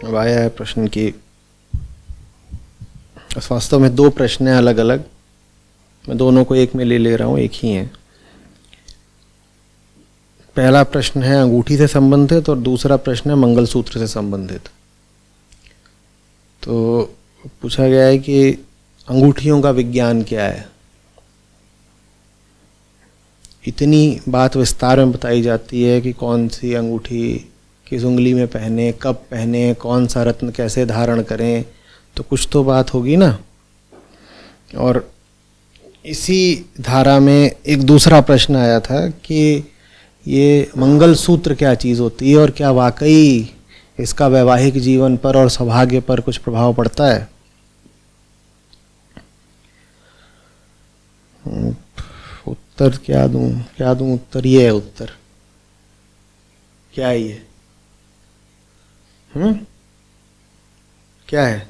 अब आया है प्रश्न की, वास्तव में दो प्रश्न हैं अलग अलग, मैं दोनों को एक में ले रहा हूँ, एक ही है। पहला प्रश्न है अंगूठी से संबंधित और दूसरा प्रश्न है मंगलसूत्र से संबंधित। तो पूछा गया है कि अंगूठियों का विज्ञान क्या है। इतनी बात विस्तार में बताई जाती है कि कौन सी अंगूठी किस उंगली में पहने, कब पहने, कौन सा रत्न कैसे धारण करें, तो कुछ तो बात होगी ना। और इसी धारा में एक दूसरा प्रश्न आया था कि ये मंगलसूत्र क्या चीज़ होती है और क्या वाकई इसका वैवाहिक जीवन पर और सौभाग्य पर कुछ प्रभाव पड़ता है। उत्तर क्या दूं उत्तर ये है। उत्तर क्या है ये? क्या है?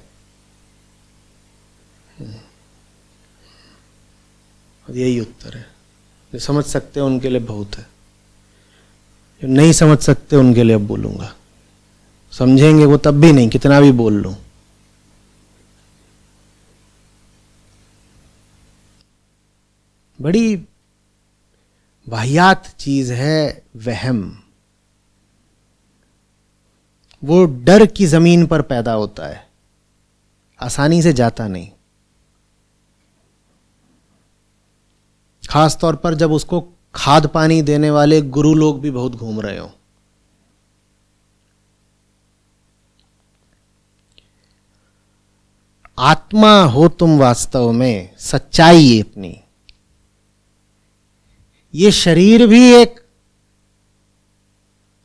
यही उत्तर है। जो समझ सकते हैं उनके लिए बहुत है, जो नहीं समझ सकते उनके लिए अब बोलूंगा। समझेंगे वो तब भी नहीं, कितना भी बोल लूं। बड़ी वाहियात चीज है वहम। वो डर की जमीन पर पैदा होता है, आसानी से जाता नहीं। खास तौर पर जब उसको खाद पानी देने वाले गुरु लोग भी बहुत घूम रहे हो। आत्मा हो तुम वास्तव में, सच्चाई अपनी। ये शरीर भी एक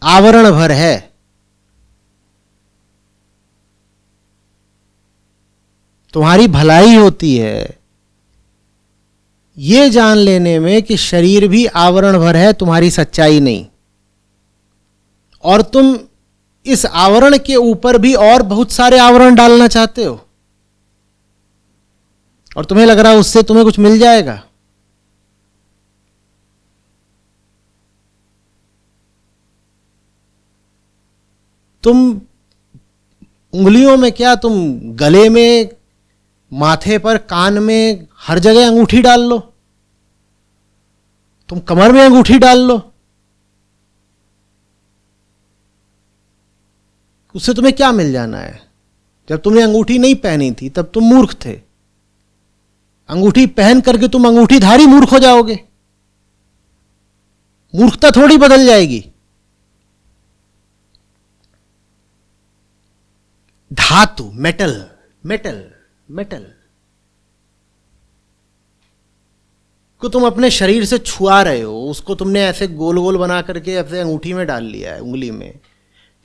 आवरण भर है। तुम्हारी भलाई होती है ये जान लेने में कि शरीर भी आवरण भर है, तुम्हारी सच्चाई नहीं। और तुम इस आवरण के ऊपर भी और बहुत सारे आवरण डालना चाहते हो और तुम्हें लग रहा है उससे तुम्हें कुछ मिल जाएगा। तुम उंगलियों में क्या, तुम गले में, माथे पर, कान में, हर जगह अंगूठी डाल लो। तुम कमर में अंगूठी डाल लो, उससे तुम्हें क्या मिल जाना है? जब तुमने अंगूठी नहीं पहनी थी तब तुम मूर्ख थे। अंगूठी पहन करके तुम अंगूठीधारी मूर्ख हो जाओगे। मूर्खता थोड़ी बदल जाएगी। धातु, मेटल मेटल मेटल को तुम अपने शरीर से छुआ रहे हो, उसको तुमने ऐसे गोल गोल बना करके ऐसे अंगूठी में डाल लिया है, उंगली में।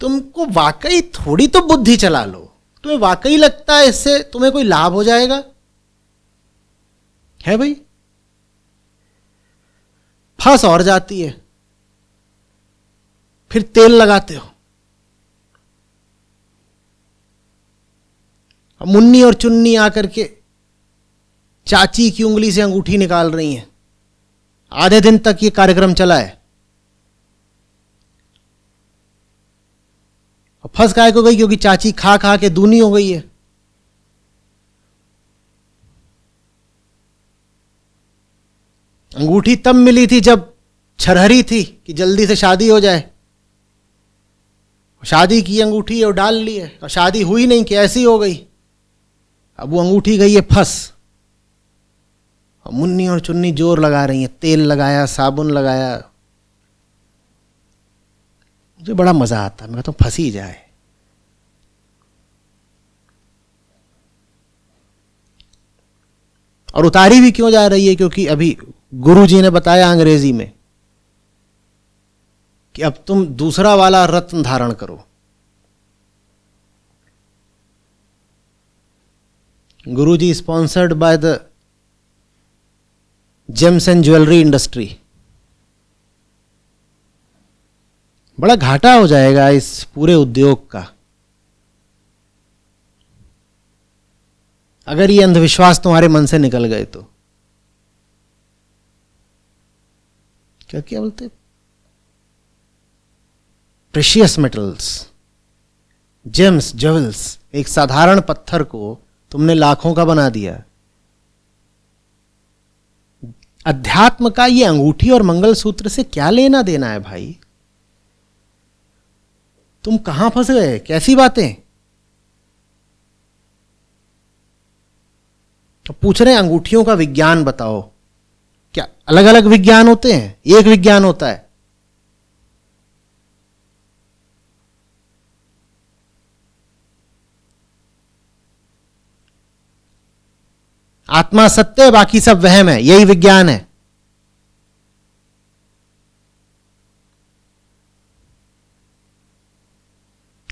तुमको वाकई थोड़ी तो बुद्धि चला लो। तुम्हें वाकई लगता है इससे तुम्हें कोई लाभ हो जाएगा? है भाई? फंस और जाती है। फिर तेल लगाते हो। मुन्नी और चुन्नी आकर के चाची की उंगली से अंगूठी निकाल रही हैं। आधे दिन तक ये कार्यक्रम चला है। फंस काय को गई? क्योंकि चाची खा खा के दूनी हो गई है। अंगूठी तब मिली थी जब छरहरी थी कि जल्दी से शादी हो जाए। शादी की अंगूठी और डाल ली है, और शादी हुई नहीं कि ऐसी हो गई। अब वो अंगूठी गई है फंस। मुन्नी और चुन्नी जोर लगा रही है, तेल लगाया, साबुन लगाया। मुझे बड़ा मजा आता है, मैं कहता हूं फंसी जाए। और उतारी भी क्यों जा रही है? क्योंकि अभी गुरुजी ने बताया अंग्रेजी में कि अब तुम दूसरा वाला रत्न धारण करो। गुरुजी sponsored by the gems and jewellery industry. बड़ा घाटा हो जाएगा इस पूरे उद्योग का अगर ये अंधविश्वास तुम्हारे मन से निकल गए तो। क्या क्या बोलते? प्रेशियस मेटल्स, जेम्स जेवल्स, एक साधारण पत्थर को तुमने लाखों का बना दिया। अध्यात्म का ये अंगूठी और मंगलसूत्र से क्या लेना देना है भाई? तुम कहां फंस गए? कैसी बातें? तो पूछ रहे हैं अंगूठियों का विज्ञान बताओ। क्या अलग अलग विज्ञान होते हैं? एक विज्ञान होता है। आत्मा सत्य है, बाकी सब वहम है, यही विज्ञान है।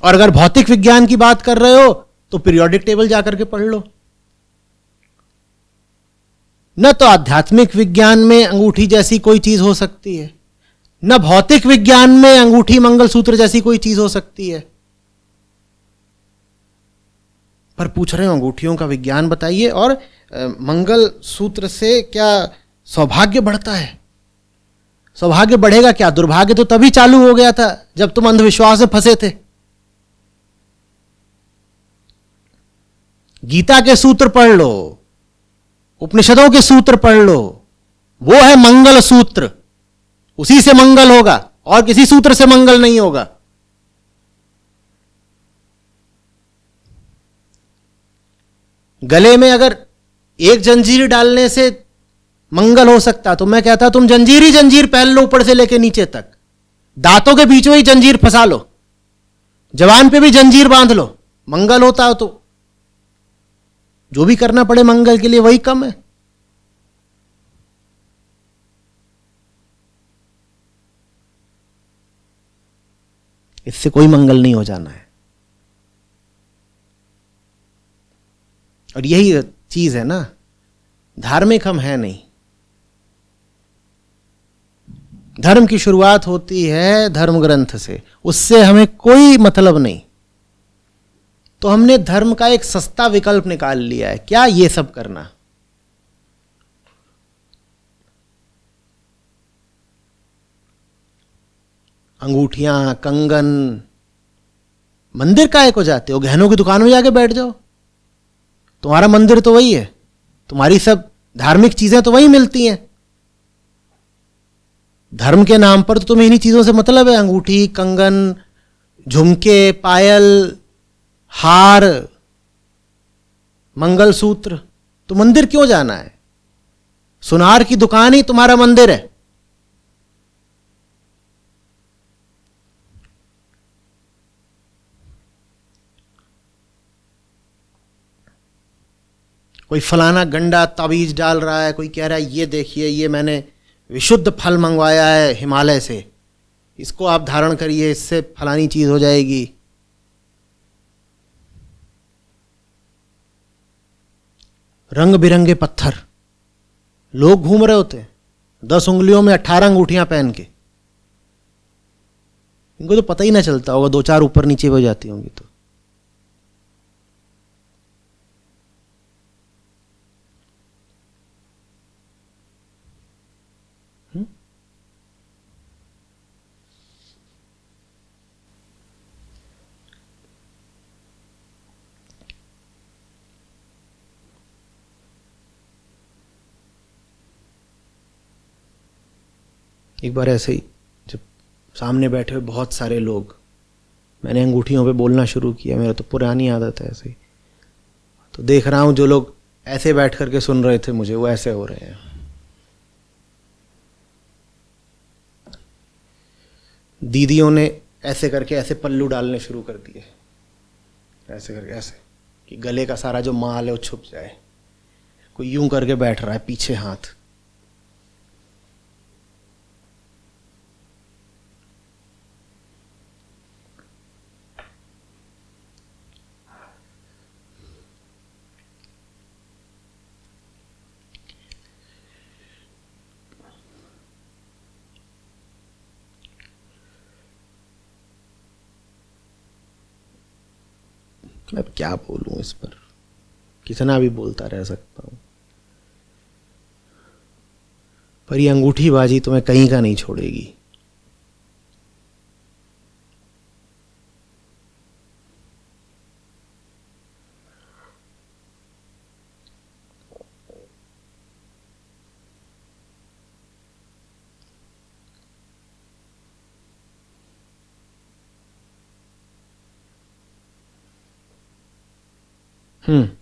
और अगर भौतिक विज्ञान की बात कर रहे हो तो पीरियोडिक टेबल जाकर के पढ़ लो। न तो आध्यात्मिक विज्ञान में अंगूठी जैसी कोई चीज हो सकती है, न भौतिक विज्ञान में अंगूठी मंगलसूत्र जैसी कोई चीज हो सकती है। पर पूछ रहे हो अंगूठियों का विज्ञान बताइए। और मंगलसूत्र से क्या सौभाग्य बढ़ता है? सौभाग्य बढ़ेगा क्या? दुर्भाग्य तो तभी चालू हो गया था जब तुम अंधविश्वास में फंसे थे। गीता के सूत्र पढ़ लो, उपनिषदों के सूत्र पढ़ लो, वो है मंगल सूत्र। उसी से मंगल होगा और किसी सूत्र से मंगल नहीं होगा। गले में अगर एक जंजीर डालने से मंगल हो सकता तो मैं कहता तुम जंजीर ही जंजीर पहन लो, ऊपर से लेके नीचे तक। दांतों के बीच में ही जंजीर फंसा लो, जवान पे भी जंजीर बांध लो, मंगल होता हो। तो जो भी करना पड़े मंगल के लिए वही कम है। इससे कोई मंगल नहीं हो जाना है। और यही चीज है ना, धार्मिक हम है नहीं। धर्म की शुरुआत होती है धर्म ग्रंथ से, उससे हमें कोई मतलब नहीं। तो हमने धर्म का एक सस्ता विकल्प निकाल लिया है, क्या? ये सब करना। अंगूठियां, कंगन, मंदिर काहे को जाते हो? गहनों की दुकान में जाके बैठ जाओ। तुम्हारा मंदिर तो वही है, तुम्हारी सब धार्मिक चीजें तो वही मिलती हैं। धर्म के नाम पर तो तुम्हें इन्हीं चीजों से मतलब है, अंगूठी, कंगन, झुमके, पायल, हार, मंगलसूत्र। तो मंदिर क्यों जाना है? सुनार की दुकान ही तुम्हारा मंदिर है। कोई फलाना गंडा ताबीज डाल रहा है, कोई कह रहा है ये देखिए ये मैंने विशुद्ध फल मंगवाया है हिमालय से, इसको आप धारण करिए, इससे फलानी चीज हो जाएगी। रंग बिरंगे पत्थर, लोग घूम रहे होते हैं 10 उंगलियों में 18 अंगूठियां पहन के। इनको तो पता ही ना चलता होगा, 2-4 ऊपर नीचे हो जाती होंगी। तो एक बार ऐसे ही जब सामने बैठे हुए बहुत सारे लोग, मैंने अंगूठियों पे बोलना शुरू किया। मेरा तो पुरानी आदत है ऐसे ही। तो देख रहा हूं जो लोग ऐसे बैठ करके सुन रहे थे मुझे, वो ऐसे हो रहे हैं। दीदियों ने ऐसे करके ऐसे पल्लू डालने शुरू कर दिए, ऐसे करके, ऐसे कि गले का सारा जो माल है वो छुप जाए। कोई यूं करके बैठ रहा है, पीछे हाथ। मैं क्या बोलूं इस पर, कितना भी बोलता रह सकता हूं। पर ये अंगूठीबाजी तुम्हें कहीं का नहीं छोड़ेगी। हम्म।